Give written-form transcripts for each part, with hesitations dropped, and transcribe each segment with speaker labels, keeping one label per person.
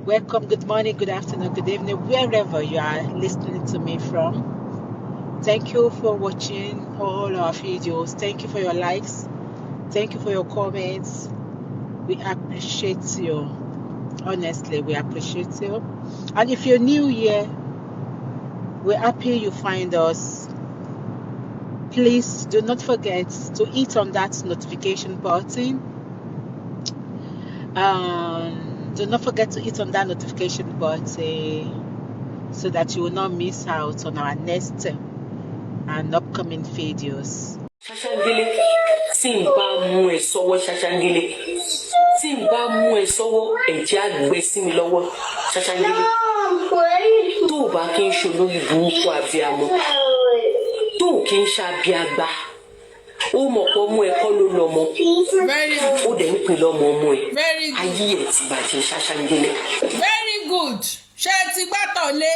Speaker 1: Welcome, good morning, good afternoon, good evening, wherever you are listening to me from. Thank you for watching all our videos. Thank you for your likes. Thank you for your comments. We appreciate you. Honestly, we appreciate you. And if you're new here, we're happy you find us. Please do not forget to hit on that notification button. Do not forget to hit on that notification button so that you will not miss out on our next and upcoming videos.
Speaker 2: Shashangele, Simba mue sowo Shashangele. Simba mue sowo eja gbesi mi lọ́wọ́ Shashangele. Tó bá kí n ṣolórí burúkú abiyamọ. Tó kí n ṣabiagba. Ó mọ̀ pé ọmọ ẹ̀ kọ́ ló lọ́mọ. Ó dẹ̀ ń pè lọ́mọ ọmọ ẹ̀. Ayé ẹ̀ ti bàjẹ́ Shashangele.
Speaker 3: Very good. Ṣé ti gbọ́ Atọ́lé?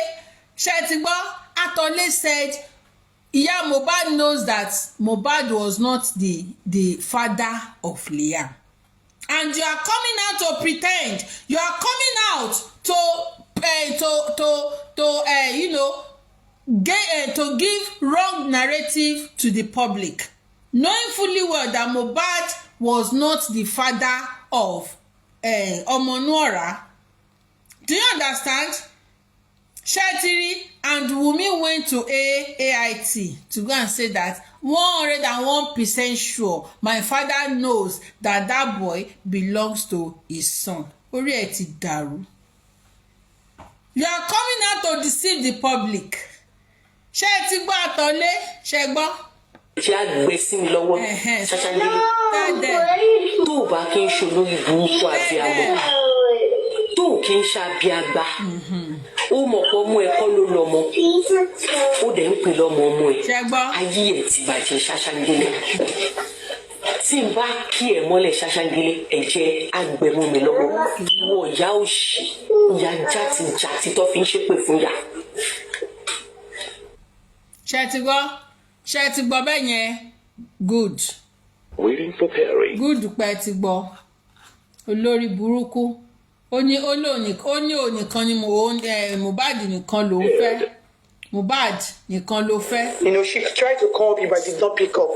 Speaker 3: Ṣé ti gbọ́? Atọ́lé said, yeah, Mohbad knows that Mohbad was not the father of Liam. And you are coming out to pretend. You are coming out to give wrong narrative to the public, knowing fully well that Mohbad was not the father of Omonuora. Do you understand? Shetiri and Wunmi went to AIT to go and say that 101% sure my father knows that that boy belongs to his son. Orí ẹ̀ ti dàrú. You are coming out to deceive the public. Ṣé ẹ ti gbọ́ Atọ́lé? Ṣé gbọ́?
Speaker 2: Ṣé àgbẹ̀ sí mi lọ́wọ́ Ṣashangele? Tó bá kí n ṣolórí burúkú abiyamọ. Tó kí n ṣabiagba. Ó mọ̀ pé ọmọ ẹ̀ kọ́ ló lọ́mọ. Ó dẹ̀ ń pè lọ́mọ ọmọ ẹ̀. Ayé ẹ̀ ti bàjẹ́ Ṣashangele. Tí n bá kí ẹ̀ mọ́lẹ̀ Ṣashangele, ẹ̀jẹ̀ agbẹ̀mú mi lọ́wọ́. Ìwọ ìyá òṣì, ìyá játijàti tó fi ń ṣépè fún yà.
Speaker 3: Ṣé ti gbọ́? Ṣé ti gbọ́ bẹ́ẹ̀ yẹn? Good.
Speaker 4: Waiting for Perry.
Speaker 3: Good pẹ́ ti gbọ́. Olórí burúkú. Ó ní onìkan ni Mohbad nìkan ló fẹ́. Mohbad nìkan ló fẹ́.
Speaker 5: You know, she tried to call me, but did not pick up.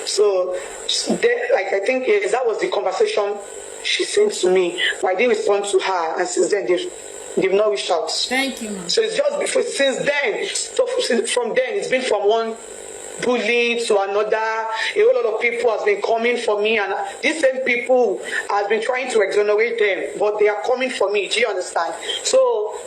Speaker 5: So, I think that was the conversation she sent to me. But I didn't respond to her, and since then they've not reached out.
Speaker 3: Thank you, ma'am.
Speaker 5: So it's just before, since then. So from then, it's been from one bully to another. A whole lot of people has been coming for me, and these same people has been trying to exonerate them, but they are coming for me. Do you understand? So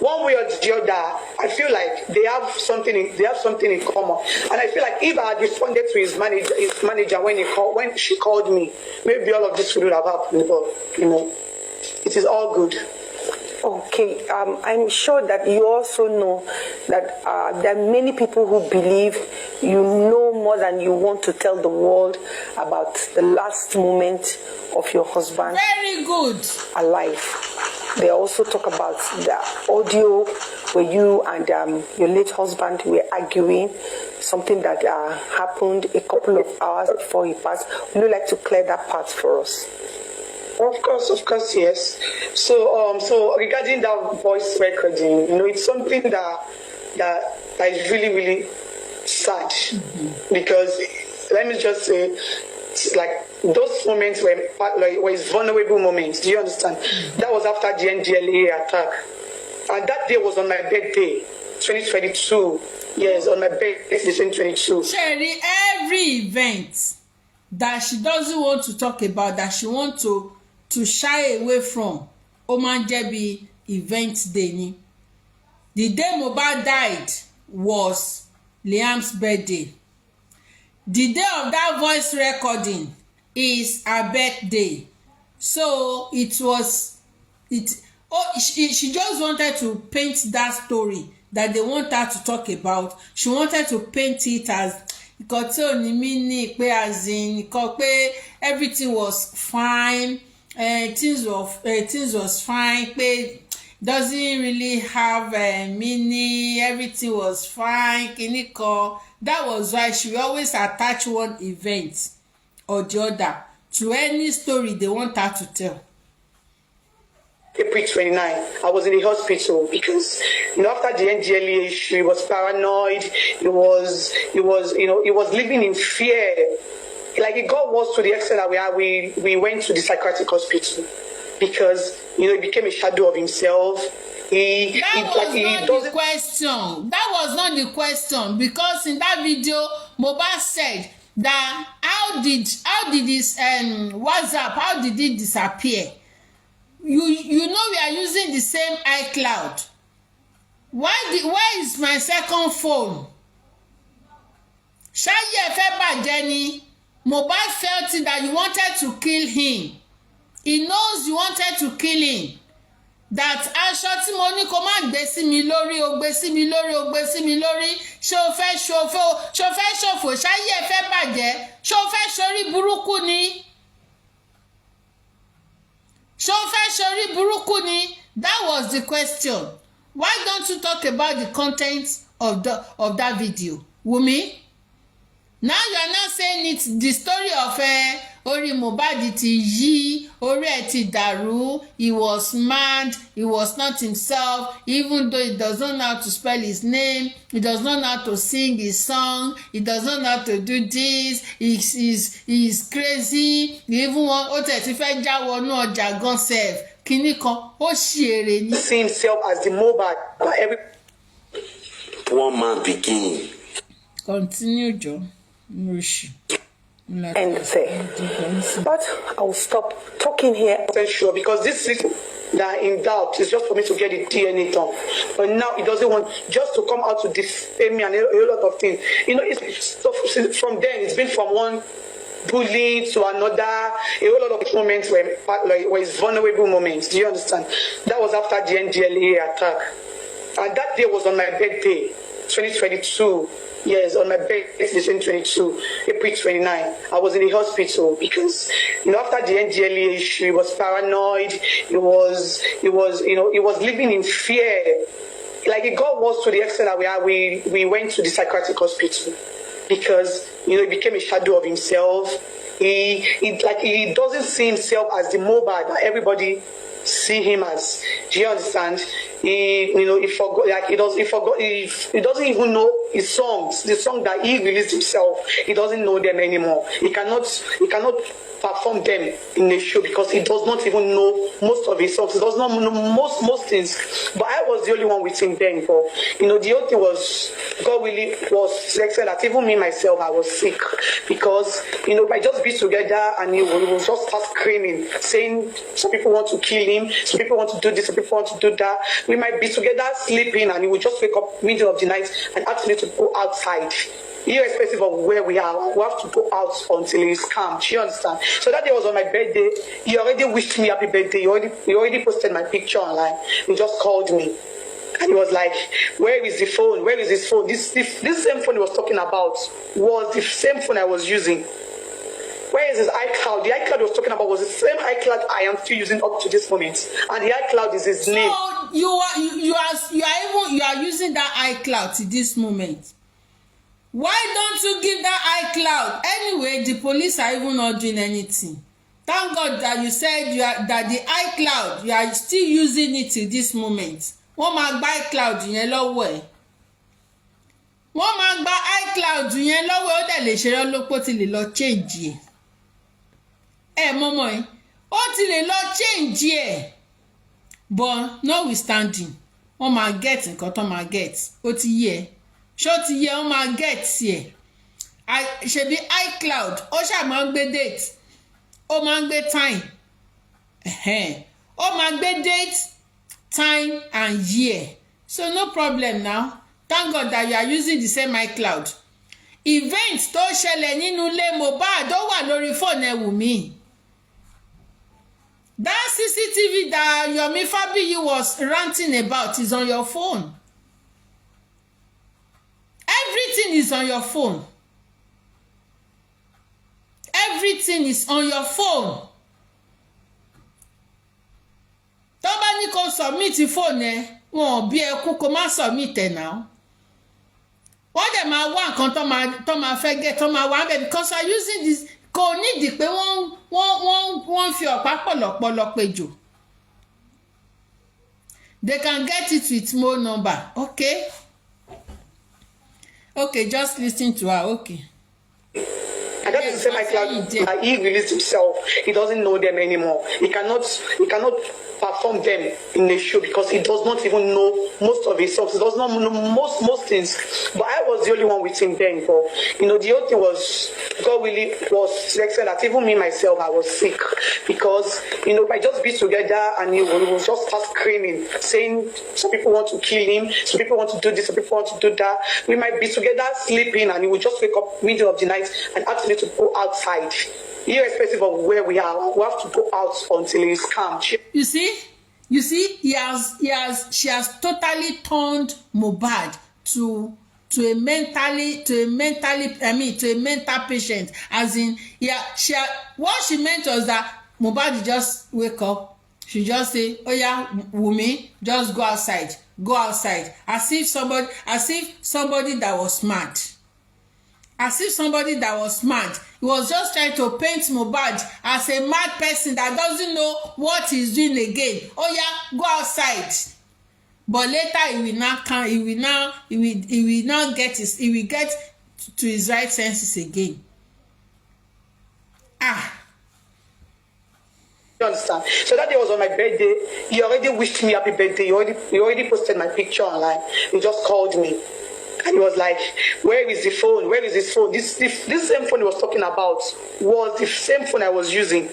Speaker 5: one way or the other, I feel like they have something in common, and I feel like if I had responded to his manager when she called me, maybe all of this would have happened. But you know, it is all good.
Speaker 6: Okay, I'm sure that you also know that there are many people who believe you know more than you want to tell the world about the last moment of your husband.
Speaker 3: Very good.
Speaker 6: Alive. They also talk about the audio where you and your late husband were arguing, something that happened a couple of hours before he passed. Would you like to clear that part for us?
Speaker 5: Of course, yes. So regarding that voice recording, you know, it's something that is really, really sad. Because let me just say, it's like those moments were vulnerable moments. Do you understand? That was after the NDLA attack, and that day was on my birthday, 2022. Yes, on my birthday, 2022.
Speaker 3: Sherry, every event that she doesn't want to talk about, that she wants to shy away from, Oman Jebi event day ni. The day Mohbad died was Liam's birthday. The day of that voice recording is her birthday. So she just wanted to paint that story that they want her to talk about. She wanted to paint it as everything was fine. Things was fine. Doesn't really have meaning. Everything was fine. That was why she always attach one event or the other to any story they want her to tell.
Speaker 5: April 29. I was in the hospital because, after the NDLA issue, he was paranoid. He was living in fear. Like, it got worse to the extent that we went to the psychiatric hospital because, he became a shadow of himself.
Speaker 3: That was not the question. That was not the question, because in that video, Mohbad said that how did this WhatsApp, how did it disappear? You know we are using the same iCloud. Where is my second phone? Ṣáyé fẹ́ bàjẹ́ ni. Mohbad felt it that you wanted to kill him. He knows you wanted to kill him. That aṣọ tí mo ní kó má gbé sí mi lórí, ó gbé sí mi lórí, ó gbé sí mi lórí. Ṣé o fẹ́ ṣòfò, ṣáyé fẹ́ bàjẹ́, ṣé o fẹ́ ṣorí burúkú ni? Ṣé o fẹ́ ṣorí burúkú ni? That was the question. Why don't you talk about the content of that video, Wunmi? Now you are not saying it, the story of orí Mohbad ti yí, orí ẹ̀ ti dàrú, he was mad, he was not himself, even though he does not know how to spell his name, he does not know how to sing his song, he does not know how to do this, he is crazy, he even want ó tẹ̀ ti fẹ́ já wọnú ọjà gan sef, kíní kan, ó ṣì èrè ni.
Speaker 5: See himself as the Mohbad by every
Speaker 4: one man begin.
Speaker 3: Continue, Joe.
Speaker 6: And there. But I will stop talking here.
Speaker 5: Sure, because this is that in doubt is just for me to get the DNA done. But now he doesn't want just to come out to defame me and a lot of things. So from then it's been from one bully to another, a whole lot of moments where it's vulnerable moments. Do you understand? That was after the NDLA attack. And that day was on my birthday, 2022. Yes, on my birthday, 2022, April 29. I was in the hospital because, after the NDLA issue, he was paranoid. He was living in fear. Like, it got worse to the extent that we went to the psychiatric hospital because, he became a shadow of himself. He doesn't see himself as the Mohbad that everybody see him as. Do you understand? He doesn't even know his songs, the song that he released himself. He doesn't know them anymore. He cannot perform them in a show because he does not even know most of his songs. He does not know most things. But I was the only one with him then. But the only thing was God really was selected that even me myself I was sick because I just be together and he will just start screaming, saying some people want to kill him, some people want to do this, some people want to do that. We might be together sleeping and he will just wake up middle of the night and ask me to go outside. Irrespective of where we are, we have to go out until he's calm. Do you understand? So that day was on my birthday. He already wished me happy birthday. He already posted my picture online. He just called me. And he was like, where is the phone? Where is his phone? This same phone he was talking about was the same phone I was using. Where is his iCloud? The iCloud he was talking about was the same iCloud I am still using up to this moment. And the iCloud is his name.
Speaker 3: So you are using that iCloud to this moment. Why don't you give that iCloud? Anyway, the police are even not doing anything. Thank God that you said that the iCloud, you are still using it till this moment. Wọ́n máa gba iCloud yẹn lọ́wọ́ ẹ̀. Wọ́n máa gba iCloud yẹn lọ́wọ́ ẹ̀, ó dẹ̀ lè ṣe lọ́pọ̀ tí lè lọ change ẹ̀. Mọ́mọ́ ẹ̀, ó ti lè lọ change ẹ̀. But notwithstanding, wọ́n máa get nǹkan tó máa get. Ó ti yé ẹ. Ṣó ti yẹ wọ́n máa get ẹ̀. Ṣebí iCloud, ó ṣáà máa ń gbé date. Ó máa ń gbé time. Ó máa gbé date, time and year. So no problem now. Thank God that you are using the same iCloud. Event tó ṣẹlẹ̀ nínú ilé Mohbad ó wà lórí fóònù ẹ Wunmi. That CCTV that Yomi Fabiyi was ranting about is on your phone. Everything is on your phone. Everything is on your phone. Tó bá ní kó submit phone ẹ, wọn ò bí ẹ kú kó má submit ẹ now. Wọ́n dẹ̀ máa wá nǹkan tó máa fẹ́ get, tó máa wá bẹ̀ because you are using this. Kò nídìí pé wọ́n fi ọ̀pá pọ̀lọ̀pọ̀lọ̀ péjò. They can get it with more number. Okay. Okay, just listen to her. Okay.
Speaker 5: And that is the same iCloud that he released himself. He doesn't know them anymore. He cannot perform them in the show because he does not even know most of his songs. He does not know most things. But I was the only one with him then. But the whole thing was, God really was to extent that even me myself, I was sick because I just be together and he would just start screaming, saying some people want to kill him, some people want to do this, some people want to do that. We might be together sleeping and he would just wake up middle of the night and ask me to go outside. Irrespective of where we are, we have to go out until it's calm.
Speaker 3: You see, she has totally turned Mohbad to a mental patient. As in, what she meant was that Mohbad just wake up, she just say, oh yeah, Wunmi, just go outside, as if somebody that was smart. As if somebody that was smart. He was just trying to paint Mohbad as a mad person that doesn't know what he's doing again. Oh yeah, go outside. But later he will get to his right senses again.
Speaker 5: You understand? So that day was on my birthday. He already wished me happy birthday. He already posted my picture online. He just called me. And he was like, where is the phone? Where is his phone? This same phone he was talking about was the same phone I was using.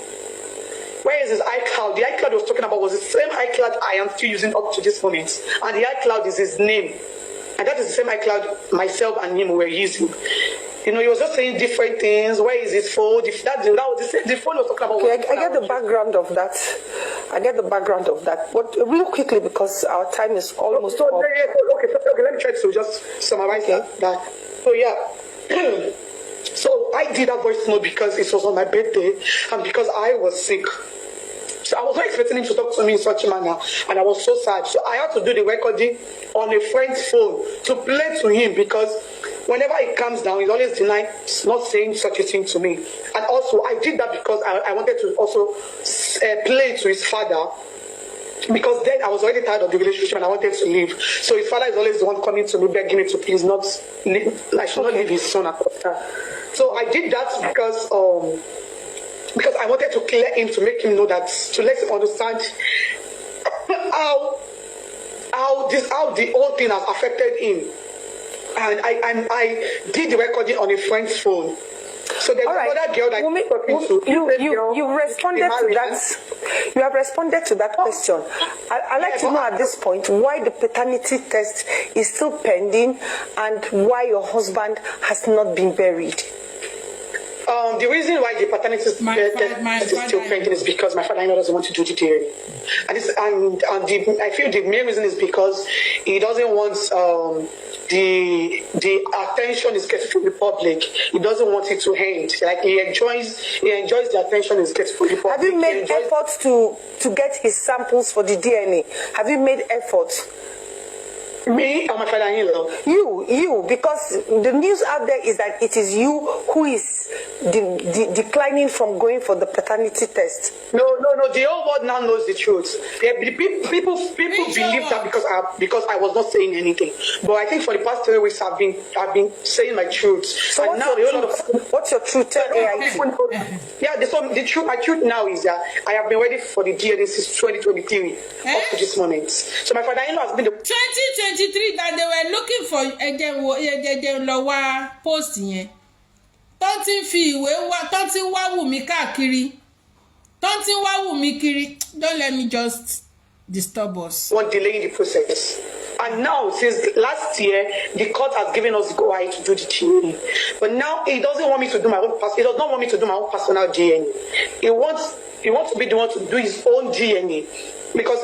Speaker 5: Where is his iCloud? The iCloud he was talking about was the same iCloud I am still using up to this moment. And the iCloud is his name. And that is the same iCloud myself and him were using. He was just saying different things. Where is his phone? The phone was talking about.
Speaker 6: Okay, I get the background of that. But real quickly, because our time is almost up.
Speaker 5: Okay, let me try to just summarize that. So yeah. So I did that voice note because it was on my birthday and because I was sick. So I was not expecting him to talk to me in such a manner, and I was so sad. So I had to do the recording on a friend's phone to play to him because whenever he comes down, he's always denying, not saying such a thing to me. And also, I did that because I wanted to also play to his father. Because then I was already tired of the relationship and I wanted to leave. So his father is always the one coming to me begging me to please not, I should not leave his son at all. So I did that because I wanted to clear him, to make him know that, to let him understand how the whole thing has affected him. And I did the recording on a friend's phone. So there's another girl that
Speaker 6: you responded to that. You have responded to that question. I'd like to know at this point why the paternity test is still pending and why your husband has not been buried.
Speaker 5: The reason why the paternity test is still pending is because my father-in-law doesn't want to do the DNA. I feel the main reason is because he doesn't want the attention is getting from the public. He doesn't want it to end. Like he enjoys the attention is getting from the public.
Speaker 6: Have you made efforts to get his samples for the DNA? Have you made efforts?
Speaker 5: Me or my father-in-law?
Speaker 6: You, because the news out there is that it is you who is declining from going for the paternity test.
Speaker 5: No. The whole world now knows the truth. People believe that because I was not saying anything. But I think for the past 3 weeks I've been saying my truth.
Speaker 6: So what's your truth?
Speaker 5: The truth. My truth now is that I have been ready for the DNA since 2023 up to this moment. So my father-in-law has been the
Speaker 3: 2023 that they were looking for lower post yẹn. Don't let me just disturb us.
Speaker 5: One delaying the process. And now, since last year, the court has given us the go-ahead to do the DNA. But now he doesn't want me to do my own. He does not want me to do my own personal DNA. He wants to be the one to do his own DNA because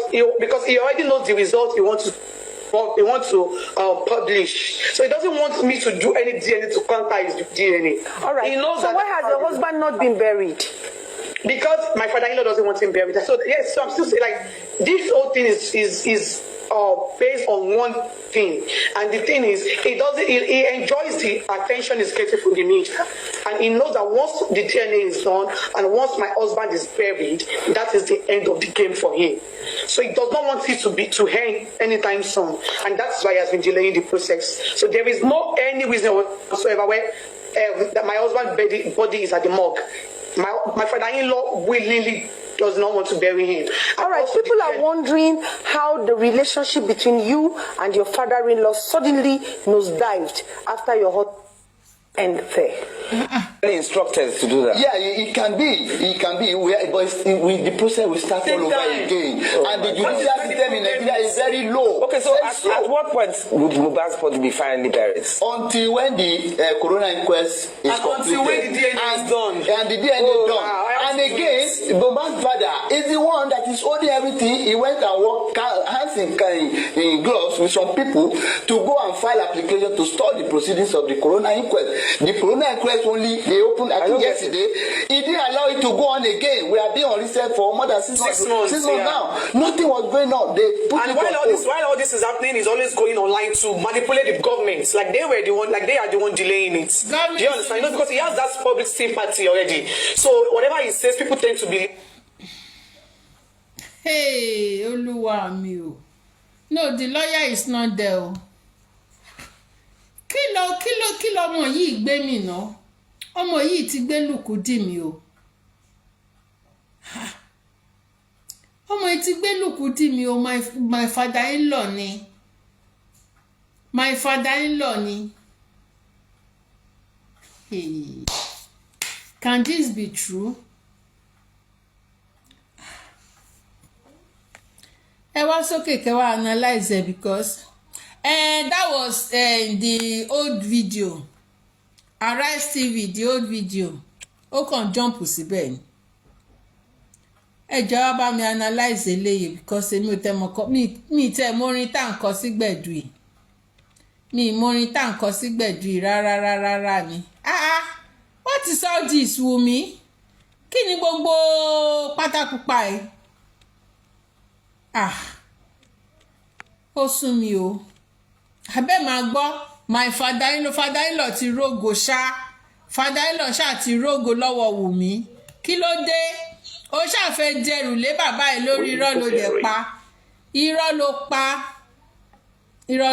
Speaker 5: he already knows the result he wants to publish. So he doesn't want me to do any DNA to counter his DNA.
Speaker 6: All right. So why has your husband not been buried?
Speaker 5: Because my father-in-law doesn't want him buried. So yes, so I'm still saying like this whole thing is based on one thing, and the thing is, he enjoys the attention he's getting from the media, and he knows that once the DNA is done and once my husband is buried, that is the end of the game for him. So he does not want it to end anytime soon, and that's why he has been delaying the process. So there is no any reason whatsoever where that my husband's body is at the morgue. My father-in-law willingly does not want to bury him.
Speaker 6: All right, people are wondering how the relationship between you and your father-in-law suddenly nosedived after your husband there.
Speaker 7: Instructed to do that.
Speaker 8: Yeah, it can be. It can be. But the process will start all over again. And the judicial system in Nigeria is very low.
Speaker 7: Okay, so at what point would Mohbad's body be finally buried?
Speaker 8: Until when the coroner inquest is completed.
Speaker 5: Until when the DNA is done.
Speaker 8: And the DNA is done. And again, Mohbad's father is the one that is holding everything. He went and worked hands in gloves with some people to go and file application to stop the proceedings of the coroner inquest. The coroner inquest only they opened I think yesterday. He didn't allow it to go on again. We have been on research for more than 6 months. 6 months now. Nothing was going on. They put
Speaker 5: and while all this is happening, he's always going online to manipulate the government. Like they were the one, like they are the one delaying it. Do you understand? Because he has that public sympathy already. So whatever he says, people tend to believe.
Speaker 3: Hey, Oluwa mi o. No, the lawyer is not there. Kí ló ọmọ yìí gbé mi ná? Ọmọ yìí ti gbé lùkùdì mi o. Ọmọ yìí ti gbé lùkùdì mi o. My father-in-law ni. My father-in-law ni. Hey. Can this be true? Ẹ wá sókè kẹ́ wá analyze it because that was the old video. Arise TV, the old video. Ó kàn jump síbẹ̀ ni. Ẹ jọ̀ọ́ bá mi analyze eléyìí because èmi ò tẹ́ mọ̀ kọ́ mi tẹ́ morin tá ń kọ sí gbẹ̀du yìí. Mi morin tá ń kọ sí gbẹ̀du yìí rárá ni. What is all this, Wunmi? Kí ni gbogbo pátákùpá yìí? Ó sún mi o. Abẹ́ máa gbọ́ my father-in-law ti rógo ṣá. Father-in-law ṣá ti rógo lọ́wọ́ Wunmi. Kí ló dé? Ó ṣàfẹ́ dẹrù lé bàbá ẹ̀ lórí irọ́ ló dẹ̀ pa. Irọ́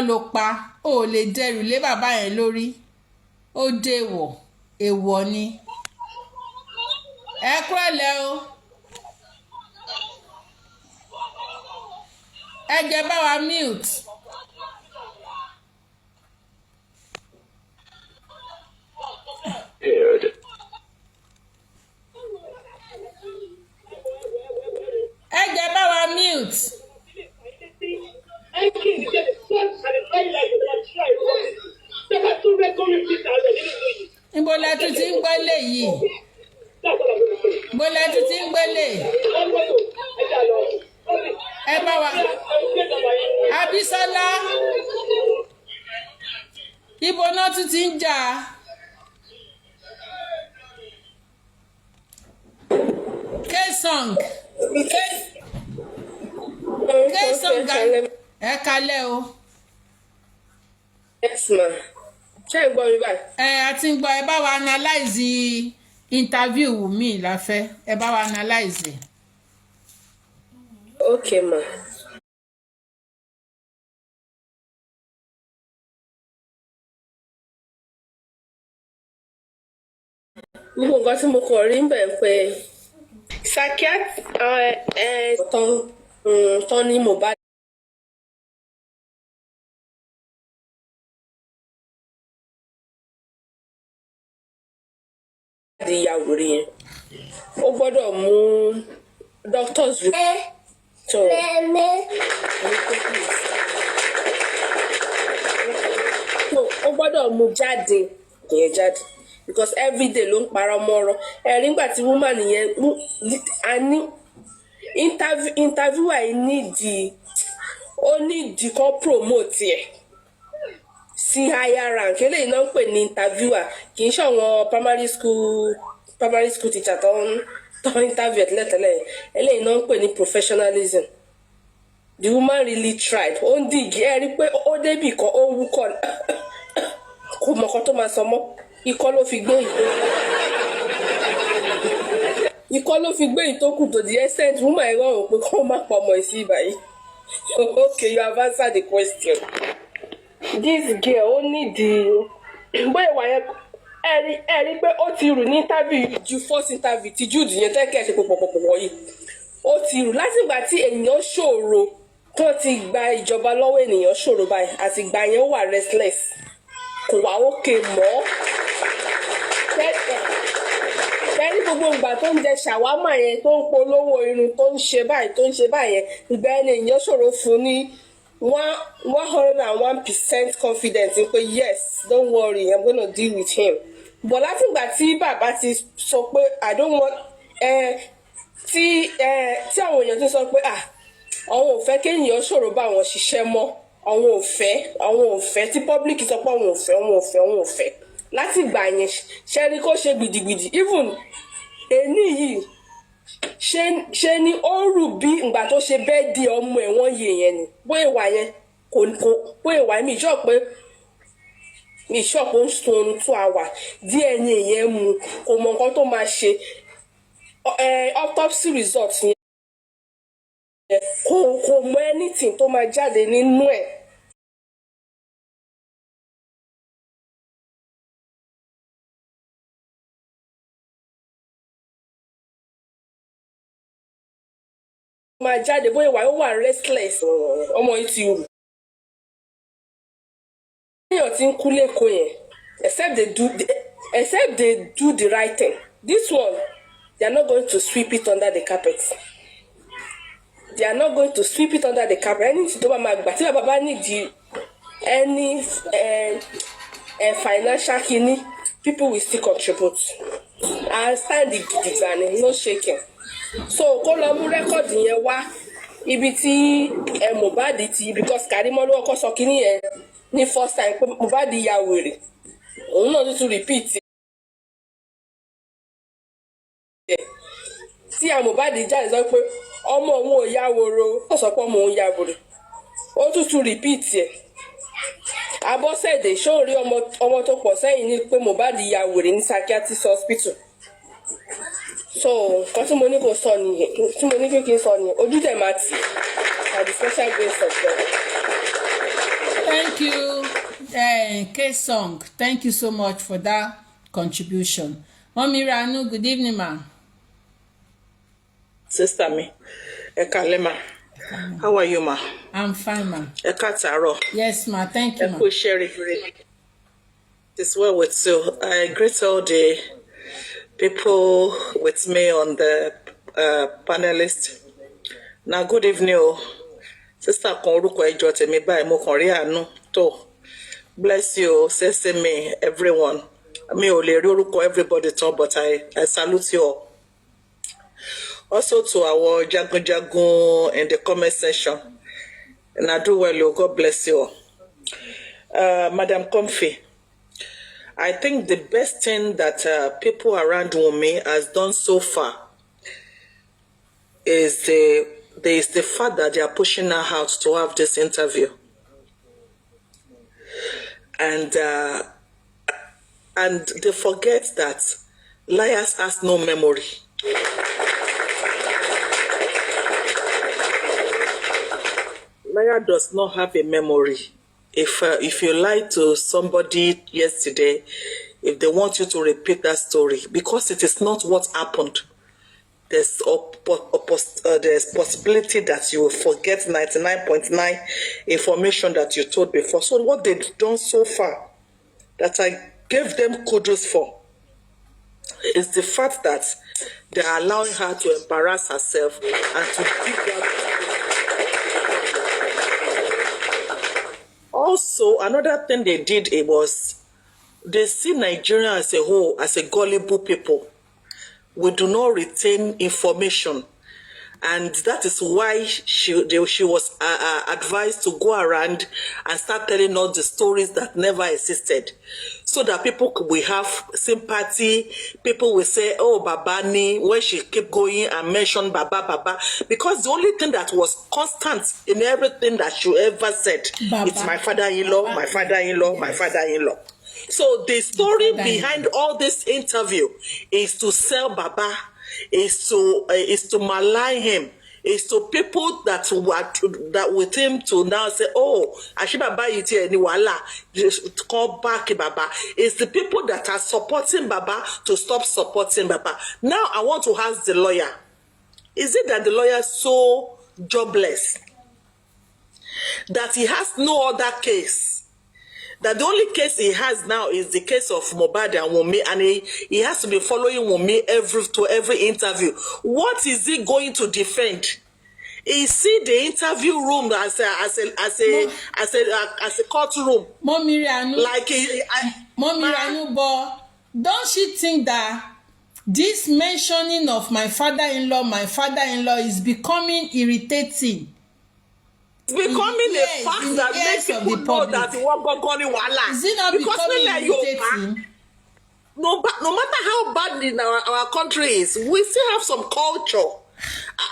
Speaker 3: ló pa. Ó lè dẹrù lé bàbá ẹ̀ lórí. Ó dèwọ̀. Èèwọ̀ ni. Ẹ kúrọ̀lẹ́ o. Ẹ jẹ́ bá wa mute. Ẹ jẹ́ bá wa mute. Níbo lẹ tún ti ń gbọ́ léyìí? Níbo lẹ tún ti ń gbọ́ léyìí? Ẹ bá wa. Abisola. Ibo náà tún ti ń jà. K-song. K-song. Ẹ kalẹ̀ o.
Speaker 9: Yes ma. Ṣé ẹ gbọ́ mi báyìí?
Speaker 3: A ti ń gbọ́. Ẹ bá wa analyze interview Wunmi la fẹ́. Ẹ bá wa analyze.
Speaker 9: Okay ma. Gbogbo nǹkan tí mo kàn rí ń bẹ̀ pé tán ní Mohbad. Ìyàwó rí yẹn. Ó gbọ́dọ̀ mú doctors rí. Ó gbọ́dọ̀ mú jáde ìyẹn jáde because everyday ló ń parọ́ mọ́rọ́ nígbà tí woman yẹn a ní interviewer yìí nídìí kan promote ẹ̀ sí higher rank eléyìí náà ń pè ní interviewer kì í ṣe àwọn primary school teacher tó ń interview tẹ́lẹ̀tẹ́lẹ̀ eléyìí náà ń pè ní professionalism the woman really tried. Ó ń dìgì ẹ rí pé ó débì kan ó wúkọ́ kò mọ̀ kan tó máa sọ mọ́ ikọ́ ló fi gbé ìtókù to the extent woman ẹ rọrùn pé kó má pọ̀ ọmọ ìsí ìbàyí. Okay, you have answered the question. This girl ó ní di bóyá wà yẹn ẹ rí pé ó ti rù ní interview ju first interview ti Jude yẹn tẹ́kẹ̀ ṣe pọ̀pọ̀pọ̀pọ̀ yìí ó ti rù láti ìgbà tí ènìyàn ṣòro tó ti gba ìjọba lọ́wọ́ ènìyàn ṣòro báyìí àti ìgbà yẹn ó wà restless kò wá òkè mọ́ tẹ́lí gbogbo ìgbà tó ń jẹ ṣàwámà yẹn tó ń polówó irun tó ń ṣe báyìí yẹn ìgbà yẹn ènìyàn ṣòro fún ní 101% confidence pé yes don't worry I'm gonna deal with him but láti ìgbà tí bàbá ti sọ pé I don't want tí àwọn èèyàn ti sọ pé àwọn ò fẹ́ kéèyàn ṣòro bá àwọn ṣiṣẹ́ mọ́ àwọn ò fẹ́ tí public sọ pé àwọn ò fẹ́ láti ìgbà yẹn ṣe ni kó ṣe gidigidi even èní yìí ṣe ni ó rù bí ìgbà tó ṣe bẹ́ẹ̀ di ọmọ ẹ̀wọ̀n yìí yẹn ni bóyá ìwà yẹn bóyá ìwà mi ìṣọ́ pé ó ń sun oorun 2 hours díẹ̀ ni ìyẹn mu kò mọ nǹkan tó máa ṣe autopsy result yẹn kò mọ anything tó máa jáde nínú ẹ̀. máa jáde bóyá ó wà restless ọmọ yìí ti rù. èèyàn ti ń kú lẹ́kọ̀ọ́ yẹn except they do the right thing this one they are not going to sweep it under the carpet. Anything tó bá máa gbà tí bàbá bá nídìí any financial kini people will still contribute and stand the gidigba ni no shaking. So kó lọ mú rẹ́kọ̀dì yẹn wá ibi tí Mohbad ti because Karimo ló kọ́ sọ kínní yẹn ní first time pé Mohbad ya wèrè òun náà tún repeat tí Mohbad jáde sọ pé ọmọ òun ò ya wòrò ó sọ pé ọmọ òun ya wèrè ó tún repeat ẹ̀ Abọ́sẹ̀dé ṣóòrí ọmọ tó pọ̀ sẹ́yìn ní pé Mohbad ya wèrè ní psychiatrist hospital. So nǹkan tí mo ní kò sọ nìyẹn tí mo ní kí n sọ nìyẹn ojú dẹ̀ máa tì by the special grace of God.
Speaker 3: Thank you K-Song, thank you so much for that contribution. Mọ́mí Ranu, good evening ma.
Speaker 10: Sister mi ẹ káalẹ́ ma. How are you ma?
Speaker 3: I'm fine ma.
Speaker 10: Ẹ káàtàárọ̀.
Speaker 3: Yes ma, thank you ma.
Speaker 10: Ẹ kú iṣẹ́ rere. It's well with you. I greet all the people with me on the panelist. Now, good evening, Sister kan orúkọ ẹjọ́ tèmi báyìí mo kàn rí àánú tó. Bless you, Sesame, everyone. Mi ò lè rí orúkọ everybody tán, but I salute you all. Also to our jagunjagun in the comment section. And I do well, God bless you all. Madam Comfy, I think the best thing that people around Wunmi has done so far is the fact that they are pushing her out to have this interview. And they forget that liars has no memory. Liar does not have a memory. If you lied to somebody yesterday, if they want you to repeat that story, because it is not what happened, there's possibility that you will forget 99.9 information that you told before. So what they've done so far, that I gave them kudos for, is the fact that they are allowing her to embarrass herself and to dig out. Also, another thing they did, it was they see Nigeria as a whole as a gullible people. We do not retain information. And that is why she was advised to go around and start telling all the stories that never existed, so that people will have sympathy. People will say, oh, Babani, when she kept going and mentioned Baba, because the only thing that was constant in everything that she ever said, Baba. It's my father-in-law, my father-in-law, yes. My father-in-law. So the story behind all this interview is to sell Baba, is to malign him, is to people that were with him to now say, oh, Ashibaba iti eni wala, just call back Baba. It's the people that are supporting Baba to stop supporting Baba. Now I want to ask the lawyer, is it that the lawyer is so jobless that he has no other case? That the only case he has now is the case of Mohbad and Wunmi, and he has to be following Wunmi every interview. What is he going to defend? Is he the interview room as a courtroom?
Speaker 3: Mommy Ranu, but don't she think that this mentioning of my father-in-law is becoming irritating?
Speaker 10: It's becoming a fact that makes people know that you want Gogoni Wala.
Speaker 3: Is it not becoming irritating?
Speaker 10: No matter how bad in our country is, we still have some culture.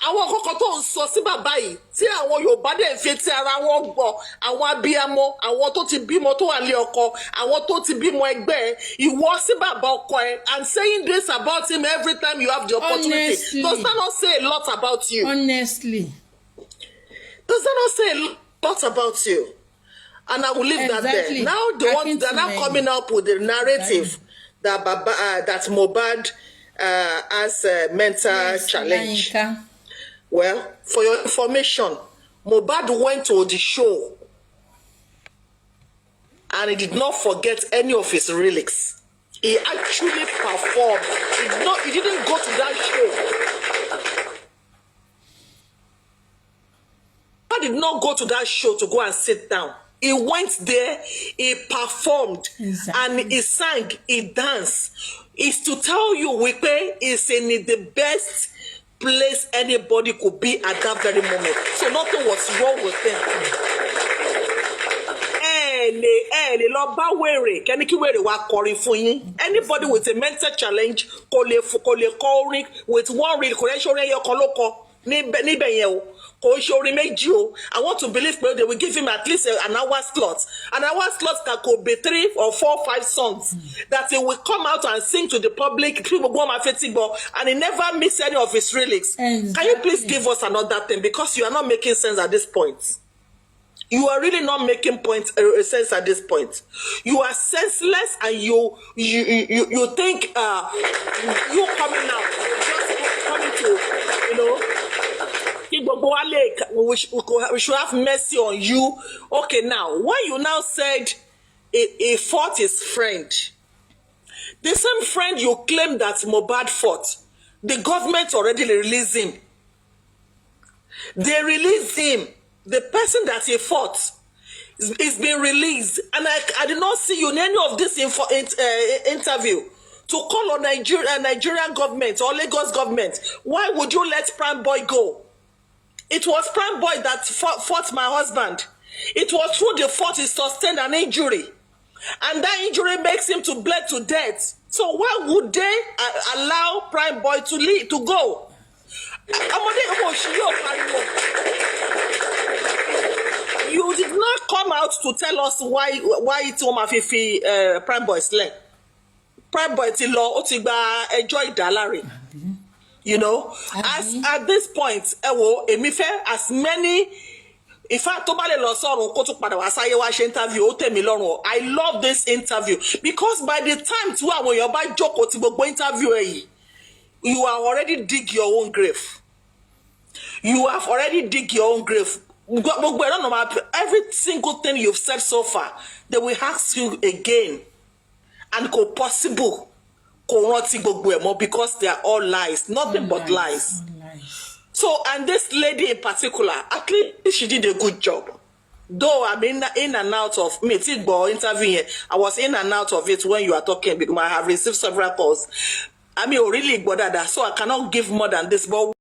Speaker 10: Àwọn kọ́kọ́ tó ń sọ sí bàbá yìí tí àwọn Yorùbá dẹ̀ fi ti ara wọn gbọ́, àwọn abiyamọ, àwọn tó ti bímọ tó wà lé ọkọ, àwọn tó ti bímọ ẹgbẹ́ ìwọ sí bàbá ọkọ ẹ, and saying this about him every time you have the opportunity. Honestly. Does that not say a lot about you?
Speaker 3: Honestly. Does
Speaker 10: that not say a lot about you? And I will leave that there. Now the ones that are now coming up with the narrative that that Mohbad has a mental challenge. Well, for your information, Mohbad went to the show and he did not forget any of his relics. He actually performed. He didn't go to that show. He did not go to that show to go and sit down. He went there, he performed, and he sang, he danced. It's to tell you, Wipe is in the best place anybody could be at that very moment. So nothing was wrong with him. Anybody with a mental challenge, with one real I want to believe they will give him at least an hour slot. An hour slot that could be 3 or 4 or 5 songs that he will come out and sing to the public. People go and he never miss any of his lyrics. Exactly. Can you please give us another thing? Because you are not making sense at this point. You are really not making sense at this point. You are senseless, and you think you coming out, just coming to, we should have mercy on you. Okay, now, when you now said he fought his friend, the same friend you claim that Mohbad fought, the government already released him. They released him. The person that he fought is being released. And I did not see you in any of this interview to call on Nigerian government or Lagos government. Why would you let Prime Boy go? It was Prime Boy that fought my husband. It was through the fault he sustained an injury. And that injury makes him to bleed to death. So why would they allow Prime Boy to go? You did not come out to tell us why it's Omafifi Prime Boy slay. Prime Boy ti lọ, ó ti gba ẹjọ́ ìdáláre. You know, as at this point, as many, if I totally lost interview, I love this interview because by the time to when you're by Joko to interview, you are already dig your own grave. You have already dig your own grave. Every single thing you've said so far, they will ask you again, and go possible. Because they are all lies, nothing but lies. So, and this lady in particular, at least she did a good job. Though I'm in and out of me, interviewing, I was in and out of it when you are talking because I have received several calls. I mean, really, so I cannot give more than this. But